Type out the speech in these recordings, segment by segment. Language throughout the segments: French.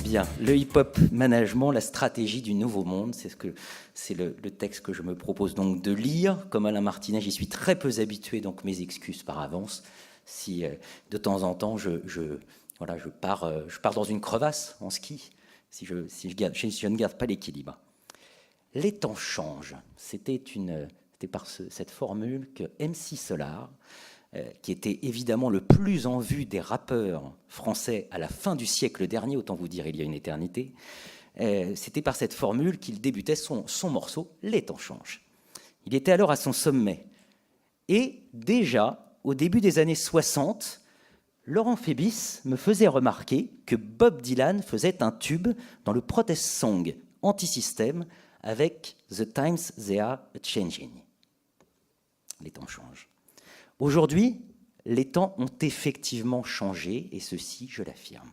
Bien, le hip-hop management, la stratégie du nouveau monde, c'est le texte que je me propose donc de lire. Comme Alain Martinet, j'y suis très peu habitué, donc mes excuses par avance. Si de temps en temps je pars dans une crevasse en ski, si je ne garde pas l'équilibre. Les temps changent. C'était par cette formule que MC Solar, qui était évidemment le plus en vue des rappeurs français à la fin du siècle dernier, autant vous dire il y a une éternité, c'était par cette formule qu'il débutait son morceau « Les temps changent ». Il était alors à son sommet. Et déjà, au début des années 60, Laurent Fébis me faisait remarquer que Bob Dylan faisait un tube dans le protest song anti-système avec « The times they are changing ». Les temps changent. Aujourd'hui, les temps ont effectivement changé, et ceci, je l'affirme.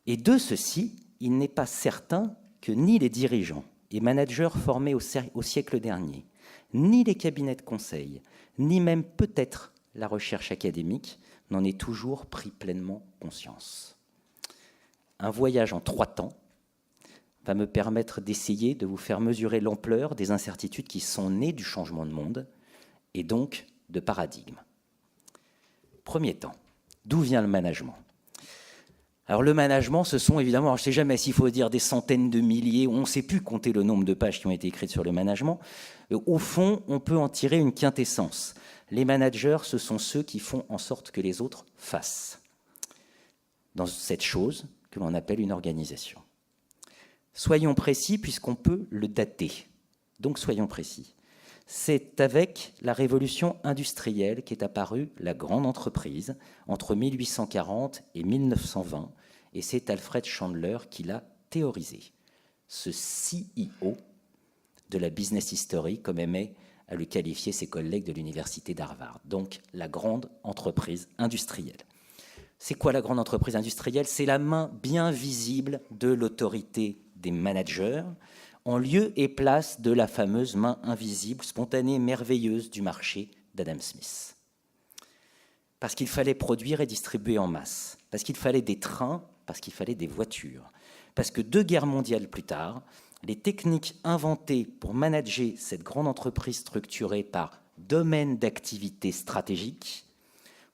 Et de ceci, il n'est pas certain que ni les dirigeants et managers formés au siècle dernier, ni les cabinets de conseil, ni même peut-être la recherche académique n'en aient toujours pris pleinement conscience. Un voyage en 3 temps va me permettre d'essayer de vous faire mesurer l'ampleur des incertitudes qui sont nées du changement de monde, et donc de paradigme. Premier temps, d'où vient le management ? Alors le management, ce sont évidemment, je ne sais jamais s'il faut dire des centaines de milliers, on ne sait plus compter le nombre de pages qui ont été écrites sur le management. Au fond, on peut en tirer une quintessence. Les managers, ce sont ceux qui font en sorte que les autres fassent dans cette chose que l'on appelle une organisation. Soyons précis puisqu'on peut le dater. Donc soyons précis. C'est avec la révolution industrielle qu'est apparue la grande entreprise entre 1840 et 1920, et c'est Alfred Chandler qui l'a théorisé. Ce CEO de la business history, comme aimaient à le qualifier ses collègues de l'université d'Harvard, donc la grande entreprise industrielle. C'est quoi la grande entreprise industrielle ? C'est la main bien visible de l'autorité des managers, en lieu et place de la fameuse main invisible, spontanée, merveilleuse du marché d'Adam Smith. Parce qu'il fallait produire et distribuer en masse, parce qu'il fallait des trains, parce qu'il fallait des voitures, parce que 2 guerres mondiales plus tard, les techniques inventées pour manager cette grande entreprise structurée par domaine d'activité stratégique,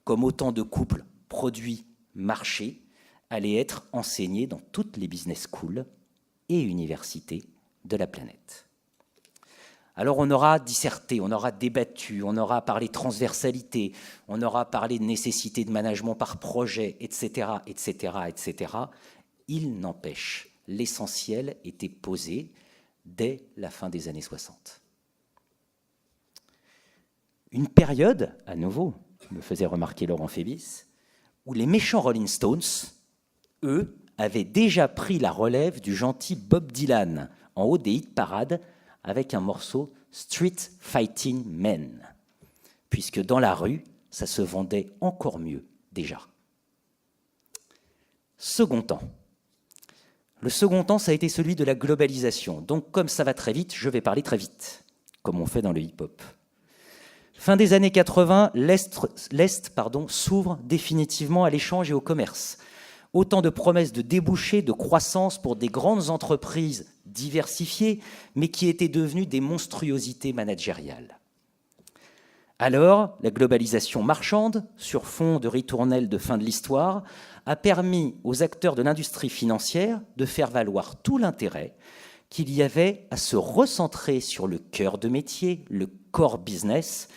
comme autant de couples produits-marché, allaient être enseignées dans toutes les business schools et universités de la planète. Alors on aura disserté, on aura débattu, on aura parlé transversalité, on aura parlé de nécessité de management par projet, etc., etc., etc. Il n'empêche, l'essentiel était posé dès la fin des années 60. Une période, à nouveau, me faisait remarquer Laurent Fébis, où les méchants Rolling Stones, eux, avaient déjà pris la relève du gentil Bob Dylan en haut des hit-parades avec un morceau « Street Fighting Men », puisque dans la rue, ça se vendait encore mieux déjà. Second temps. Le second temps, ça a été celui de la globalisation. Donc, comme ça va très vite, je vais parler très vite, comme on fait dans le hip-hop. Fin des années 80, l'Est s'ouvre définitivement à l'échange et au commerce. Autant de promesses de débouchés, de croissance pour des grandes entreprises diversifiées, mais qui étaient devenues des monstruosités managériales. Alors, la globalisation marchande, sur fond de ritournelle de fin de l'histoire, a permis aux acteurs de l'industrie financière de faire valoir tout l'intérêt qu'il y avait à se recentrer sur le cœur de métier, le core business,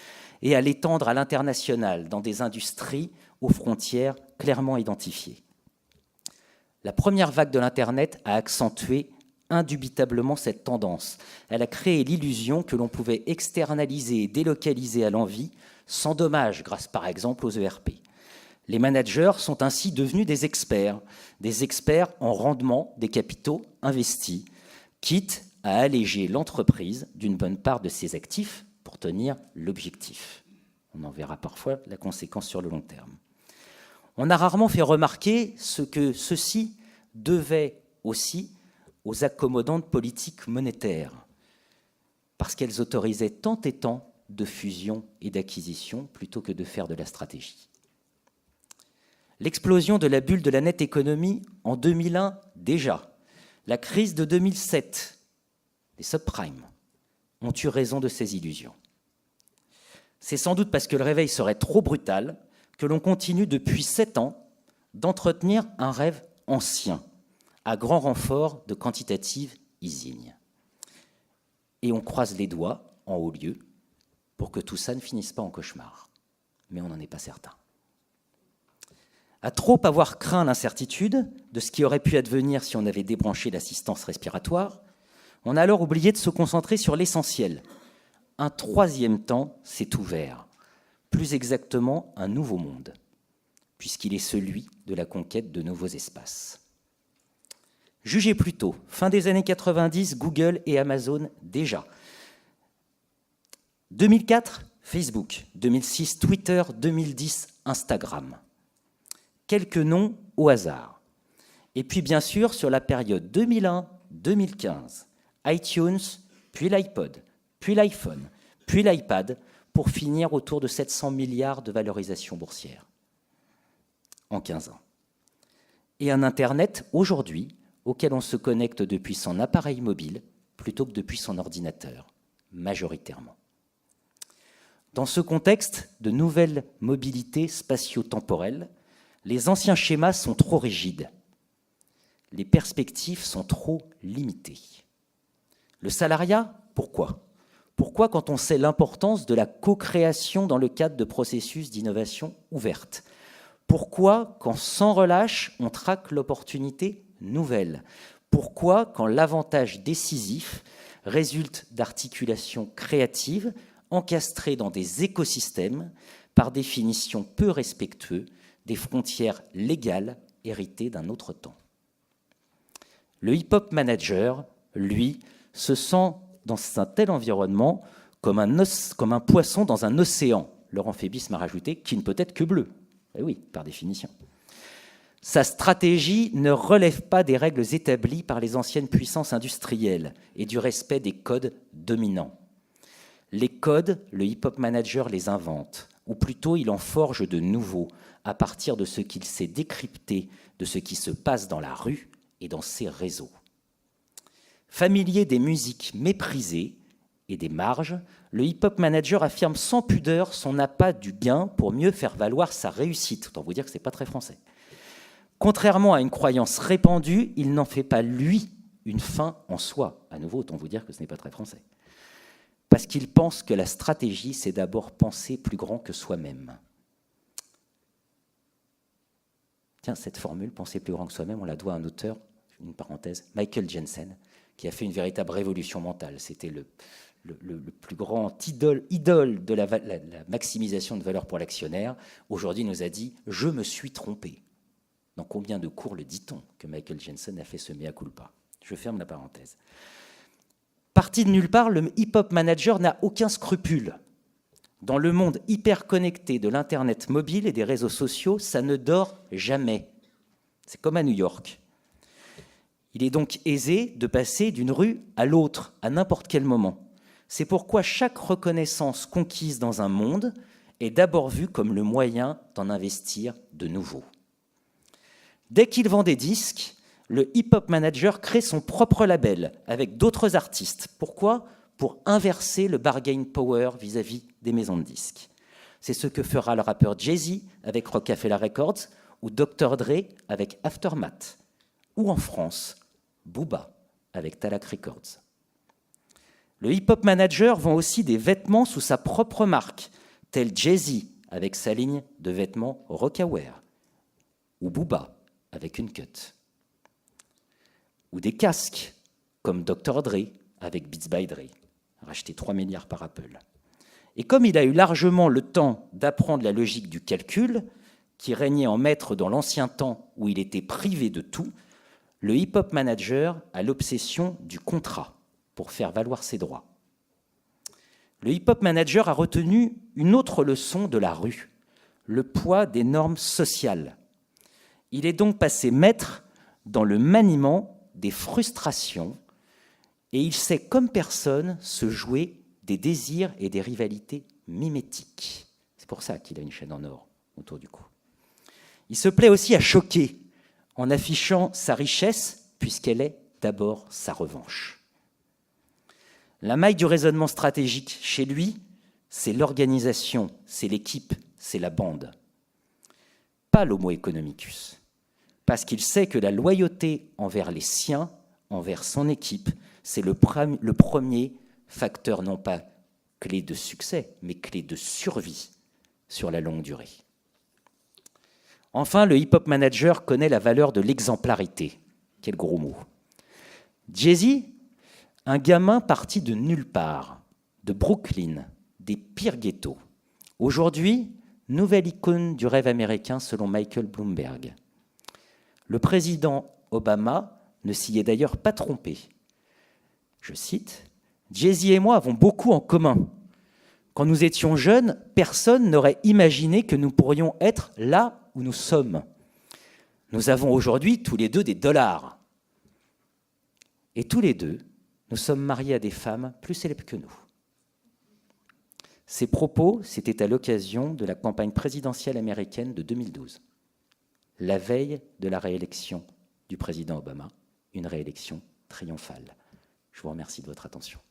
et à l'étendre à l'international dans des industries aux frontières clairement identifiées. La première vague de l'Internet a accentué indubitablement cette tendance. Elle a créé l'illusion que l'on pouvait externaliser et délocaliser à l'envi, sans dommage, grâce par exemple aux ERP. Les managers sont ainsi devenus des experts en rendement des capitaux investis, quitte à alléger l'entreprise d'une bonne part de ses actifs pour tenir l'objectif. On en verra parfois la conséquence sur le long terme. On a rarement fait remarquer ce que ceci devait aussi aux accommodantes politiques monétaires, parce qu'elles autorisaient tant et tant de fusion et d'acquisition plutôt que de faire de la stratégie. L'explosion de la bulle de la net économie en 2001 déjà, la crise de 2007, les subprimes, ont eu raison de ces illusions. C'est sans doute parce que le réveil serait trop brutal que l'on continue depuis 7 ans d'entretenir un rêve ancien, à grand renfort de quantitative easing. Et on croise les doigts en haut lieu pour que tout ça ne finisse pas en cauchemar. Mais on n'en est pas certain. À trop avoir craint l'incertitude de ce qui aurait pu advenir si on avait débranché l'assistance respiratoire, on a alors oublié de se concentrer sur l'essentiel. Un troisième temps s'est ouvert, plus exactement un nouveau monde, puisqu'il est celui de la conquête de nouveaux espaces. Jugez plutôt, fin des années 90, Google et Amazon déjà. 2004, Facebook. 2006, Twitter. 2010, Instagram. Quelques noms au hasard. Et puis bien sûr, sur la période 2001-2015, iTunes, puis l'iPod, puis l'iPhone, puis l'iPad, pour finir autour de 700 milliards de valorisation boursière en 15 ans. Et un Internet, aujourd'hui, auquel on se connecte depuis son appareil mobile plutôt que depuis son ordinateur, majoritairement. Dans ce contexte de nouvelles mobilités spatio-temporelles, les anciens schémas sont trop rigides. Les perspectives sont trop limitées. Le salariat, pourquoi ? Pourquoi, quand on sait l'importance de la co-création dans le cadre de processus d'innovation ouverte ? Pourquoi, quand sans relâche, on traque l'opportunité nouvelle ? Pourquoi, quand l'avantage décisif résulte d'articulations créatives encastrées dans des écosystèmes, par définition peu respectueux des frontières légales héritées d'un autre temps ? Le hip-hop manager, lui, se sent dans un tel environnement comme un poisson dans un océan. Laurent Fébis m'a rajouté, qui ne peut être que bleu. Eh oui, par définition. Sa stratégie ne relève pas des règles établies par les anciennes puissances industrielles et du respect des codes dominants. Les codes, le hip-hop manager les invente, ou plutôt il en forge de nouveaux, à partir de ce qu'il sait décrypter de ce qui se passe dans la rue et dans ses réseaux. Familier des musiques méprisées et des marges, le hip-hop manager affirme sans pudeur son appât du gain pour mieux faire valoir sa réussite. Autant vous dire que ce n'est pas très français. Contrairement à une croyance répandue, il n'en fait pas, lui, une fin en soi. À nouveau, autant vous dire que ce n'est pas très français. Parce qu'il pense que la stratégie, c'est d'abord penser plus grand que soi-même. Tiens, cette formule, penser plus grand que soi-même, on la doit à un auteur, une parenthèse, Michael Jensen, qui a fait une véritable révolution mentale. C'était le plus grand idole de la maximisation de valeur pour l'actionnaire. Aujourd'hui, il nous a dit « Je me suis trompé ». Dans combien de cours le dit-on que Michael Jensen a fait ce mea culpa ? Je ferme la parenthèse. Parti de nulle part, le hip-hop manager n'a aucun scrupule. Dans le monde hyper connecté de l'Internet mobile et des réseaux sociaux, ça ne dort jamais. C'est comme à New York. Il est donc aisé de passer d'une rue à l'autre, à n'importe quel moment. C'est pourquoi chaque reconnaissance conquise dans un monde est d'abord vue comme le moyen d'en investir de nouveau. Dès qu'il vend des disques, le hip-hop manager crée son propre label avec d'autres artistes. Pourquoi ? Pour inverser le bargain power vis-à-vis des maisons de disques. C'est ce que fera le rappeur Jay-Z avec Rockefeller Records ou Dr. Dre avec Aftermath. Ou en France, Booba avec Talak Records. Le hip-hop manager vend aussi des vêtements sous sa propre marque, tel Jay-Z avec sa ligne de vêtements Rocawear, ou Booba avec une cut. Ou des casques, comme Dr. Dre avec Beats by Dre, racheté 3 milliards par Apple. Et comme il a eu largement le temps d'apprendre la logique du calcul, qui régnait en maître dans l'ancien temps où il était privé de tout, le hip-hop manager a l'obsession du contrat pour faire valoir ses droits. Le hip-hop manager a retenu une autre leçon de la rue, le poids des normes sociales. Il est donc passé maître dans le maniement des frustrations et il sait comme personne se jouer des désirs et des rivalités mimétiques. C'est pour ça qu'il a une chaîne en or autour du cou. Il se plaît aussi à choquer en affichant sa richesse, puisqu'elle est d'abord sa revanche. La maille du raisonnement stratégique chez lui, c'est l'organisation, c'est l'équipe, c'est la bande. Pas l'homo economicus, parce qu'il sait que la loyauté envers les siens, envers son équipe, c'est le premier facteur, non pas clé de succès, mais clé de survie sur la longue durée. Enfin, le hip-hop manager connaît la valeur de l'exemplarité. Quel gros mot. Jay-Z, un gamin parti de nulle part, de Brooklyn, des pires ghettos. Aujourd'hui, nouvelle icône du rêve américain selon Michael Bloomberg. Le président Obama ne s'y est d'ailleurs pas trompé. Je cite, « Jay-Z et moi avons beaucoup en commun. Quand nous étions jeunes, personne n'aurait imaginé que nous pourrions être là où nous sommes. Nous avons aujourd'hui tous les deux des dollars. Et tous les deux, nous sommes mariés à des femmes plus célèbres que nous. » Ces propos, c'était à l'occasion de la campagne présidentielle américaine de 2012, la veille de la réélection du président Obama, une réélection triomphale. Je vous remercie de votre attention.